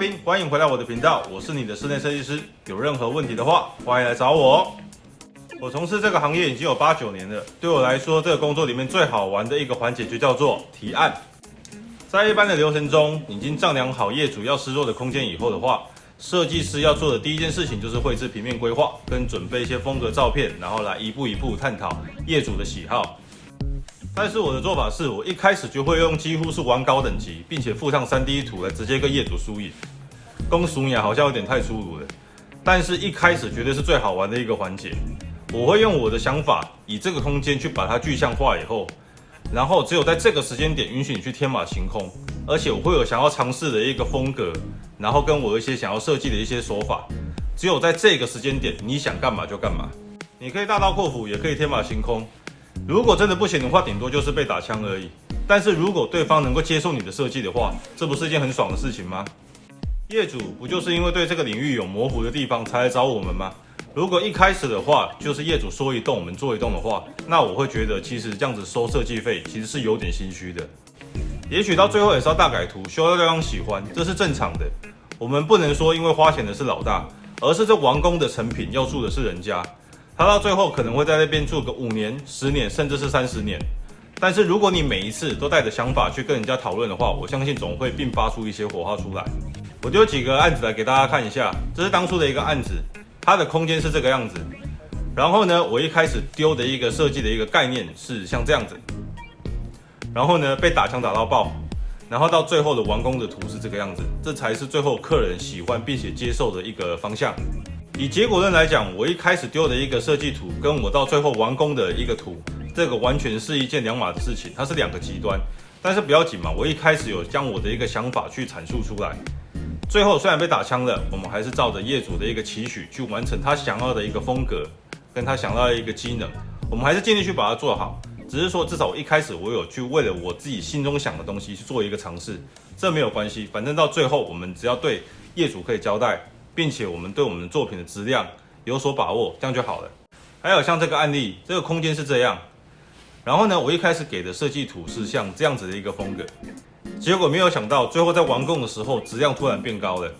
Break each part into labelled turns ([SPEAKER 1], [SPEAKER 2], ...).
[SPEAKER 1] 听，欢迎回到我的频道，我是你的室内设计师。有任何问题的话，欢迎来找我。我从事这个行业已经有8、9年了，对我来说，这个工作里面最好玩的一个环节就叫做提案。在一般的流程中，已经丈量好业主要施作的空间以后的话，设计师要做的第一件事情就是绘制平面规划，跟准备一些风格照片，然后来一步一步探讨业主的喜好。但是我的做法是，我一开始就会用几乎是完稿等级，并且附上 3D 图来直接跟业主输赢。公俗雅好像有点太粗鲁了，但是一开始绝对是最好玩的一个环节。我会用我的想法，以这个空间去把它具象化以后，然后只有在这个时间点允许你去天马行空，而且我会有想要尝试的一个风格，然后跟我一些想要设计的一些手法。只有在这个时间点，你想干嘛就干嘛。你可以大刀阔斧，也可以天马行空。如果真的不行的话，顶多就是被打枪而已。但是如果对方能够接受你的设计的话，这不是一件很爽的事情吗？业主不就是因为对这个领域有模糊的地方才来找我们吗？如果一开始的话就是业主说一动我们做一动的话，那我会觉得其实这样子收设计费其实是有点心虚的。也许到最后也是要大改图，修到对方喜欢，这是正常的。我们不能说因为花钱的是老大，而是这完工的成品要住的是人家。他到最后可能会在那边住个5年、10年，甚至是30年。但是如果你每一次都带着想法去跟人家讨论的话，我相信总会并发出一些火花出来。我丢几个案子来给大家看一下，这是当初的一个案子，它的空间是这个样子。然后呢，我一开始丢的一个设计的一个概念是像这样子，然后呢被打枪打到爆，然后到最后的完工的图是这个样子，这才是最后客人喜欢并且接受的一个方向。以结果论来讲，我一开始丢的一个设计图，跟我到最后完工的一个图，这个完全是一件两码的事情，它是2个极端。但是不要紧嘛，我一开始有将我的一个想法去阐述出来。最后虽然被打枪了，我们还是照着业主的一个期许去完成他想要的一个风格，跟他想要的一个机能，我们还是尽力去把它做好。只是说，至少我一开始我有去为了我自己心中想的东西去做一个尝试，这没有关系，反正到最后我们只要对业主可以交代，并且我们对我们的作品的质量有所把握，这样就好了。还有像这个案例，这个空间是这样，然后呢，我一开始给的设计图是像这样子的一个风格，结果没有想到最后在完工的时候质量突然变高了。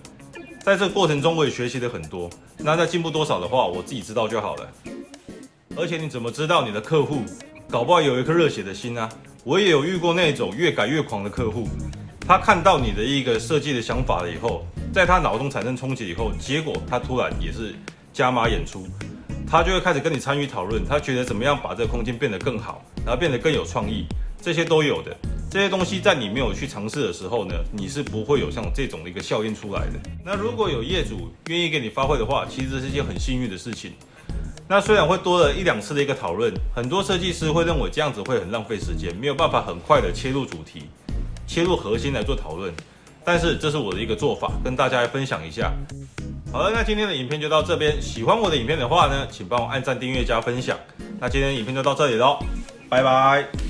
[SPEAKER 1] 在这个过程中我也学习了很多，那在进步多少的话，我自己知道就好了。而且你怎么知道你的客户搞不好有一颗热血的心啊？我也有遇过那种越改越狂的客户，他看到你的一个设计的想法了以后，在他脑中产生冲击以后，结果他突然也是加码演出，他就会开始跟你参与讨论，他觉得怎么样把这个空间变得更好，然后变得更有创意，这些都有的。这些东西在你没有去尝试的时候呢，你是不会有像这种的一个效应出来的。那如果有业主愿意给你发挥的话，其实这是一件很幸运的事情。那虽然会多了1、2次的一个讨论，很多设计师会认为这样子会很浪费时间，没有办法很快的切入主题、切入核心来做讨论。但是这是我的一个做法，跟大家来分享一下。好了，那今天的影片就到这边。喜欢我的影片的话呢，请帮我按赞、订阅、加分享。那今天的影片就到这里咯，拜拜。